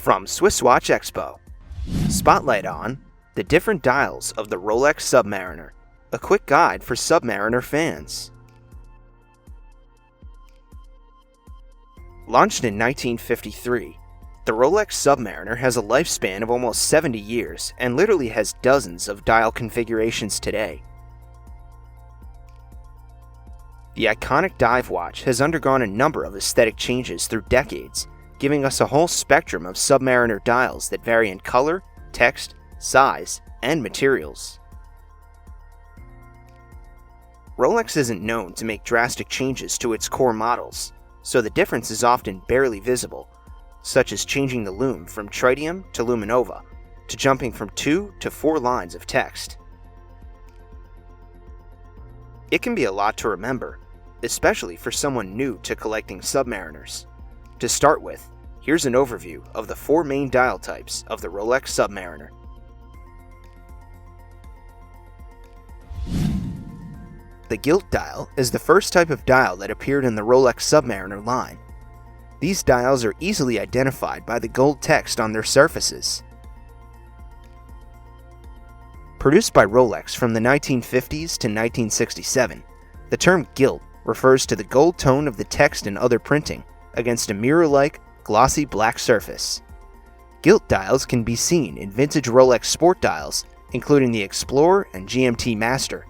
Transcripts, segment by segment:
From SwissWatchExpo. Spotlight on the different dials of the Rolex Submariner. A quick guide for Submariner fans. Launched in 1953, the Rolex Submariner has a lifespan of almost 70 years and literally has dozens of dial configurations today. The iconic dive watch has undergone a number of aesthetic changes through decades, giving us a whole spectrum of Submariner dials that vary in color, text, size, and materials. Rolex isn't known to make drastic changes to its core models, so the difference is often barely visible, such as changing the lume from tritium to luminova, to jumping from 2 to 4 lines of text. It can be a lot to remember, especially for someone new to collecting Submariners. To start with, here's an overview of the 4 main dial types of the Rolex Submariner. The Gilt dial is the first type of dial that appeared in the Rolex Submariner line. These dials are easily identified by the gold text on their surfaces. Produced by Rolex from the 1950s to 1967, the term gilt refers to the gold tone of the text and other printing against a mirror-like, glossy black surface. Gilt dials can be seen in vintage Rolex sport dials, including the Explorer and GMT Master.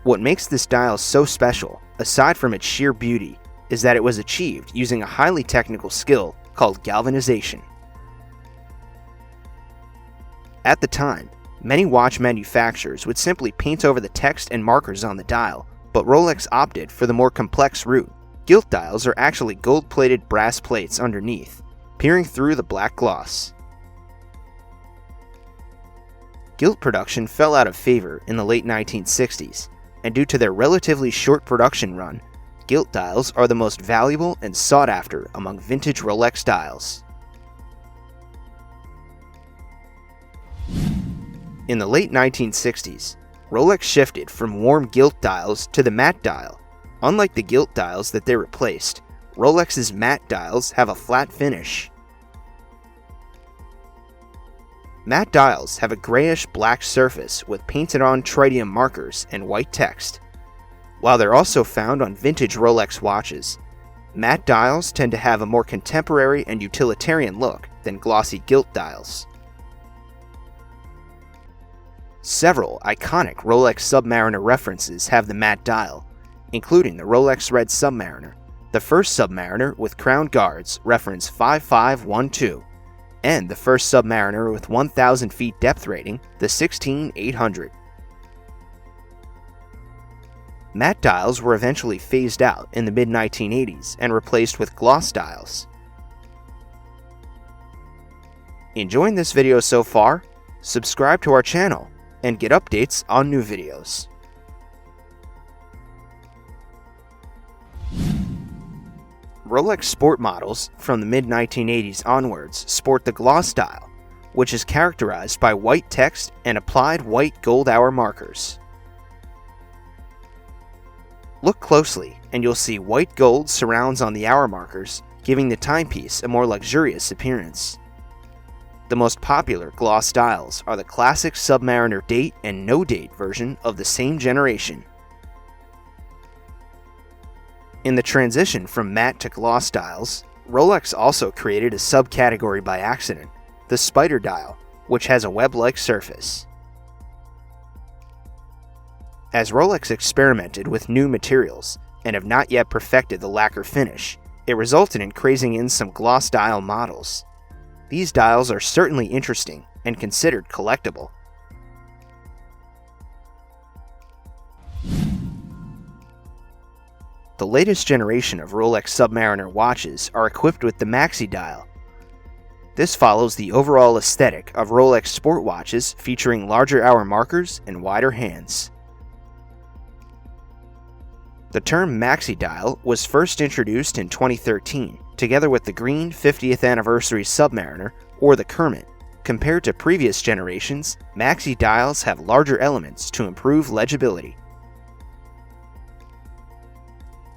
What makes this dial so special, aside from its sheer beauty, is that it was achieved using a highly technical skill called galvanization. At the time, many watch manufacturers would simply paint over the text and markers on the dial, but Rolex opted for the more complex route. Gilt dials are actually gold-plated brass plates underneath, peering through the black gloss. Gilt production fell out of favor in the late 1960s, and due to their relatively short production run, gilt dials are the most valuable and sought after among vintage Rolex dials. In the late 1960s, Rolex shifted from warm gilt dials to the matte dial. Unlike the gilt dials that they replaced, Rolex's matte dials have a flat finish. Matte dials have a grayish-black surface with painted-on tritium markers and white text. While they're also found on vintage Rolex watches, matte dials tend to have a more contemporary and utilitarian look than glossy gilt dials. Several iconic Rolex Submariner references have the matte dial, including the Rolex Red Submariner, the first Submariner with crown guards, reference 5512, and the first Submariner with 1,000 feet depth rating, the 16800. Matte dials were eventually phased out in the mid-1980s and replaced with gloss dials. Enjoying this video so far? Subscribe to our channel and get updates on new videos. Rolex sport models from the mid-1980s onwards sport the gloss dial, which is characterized by white text and applied white gold hour markers. Look closely and you'll see white gold surrounds on the hour markers, giving the timepiece a more luxurious appearance. The most popular gloss dials are the classic Submariner date and no date version of the same generation. In the transition from matte to gloss dials, Rolex also created a subcategory by accident, the spider dial, which has a web-like surface. As Rolex experimented with new materials and have not yet perfected the lacquer finish, it resulted in crazing in some gloss dial models. These dials are certainly interesting and considered collectible. The latest generation of Rolex Submariner watches are equipped with the Maxi dial. This follows the overall aesthetic of Rolex sport watches featuring larger hour markers and wider hands. The term Maxi dial was first introduced in 2013, together with the green 50th anniversary Submariner or the Kermit. Compared to previous generations, Maxi dials have larger elements to improve legibility.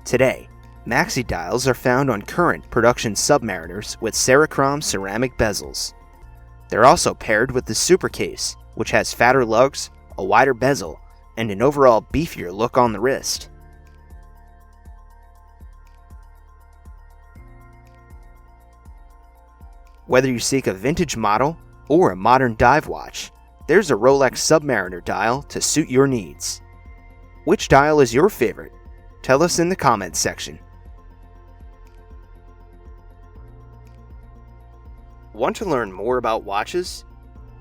Today, Maxi dials are found on current production Submariners with Cerachrom ceramic bezels. They're also paired with the Super Case, which has fatter lugs, a wider bezel, and an overall beefier look on the wrist. Whether you seek a vintage model or a modern dive watch, there's a Rolex Submariner dial to suit your needs. Which dial is your favorite? Tell us in the comments section. Want to learn more about watches?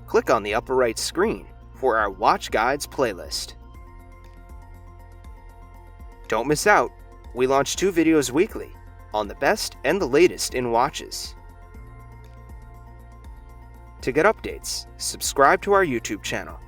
Click on the upper right screen for our Watch Guides playlist. Don't miss out, we launch 2 videos weekly on the best and the latest in watches. To get updates, subscribe to our YouTube channel.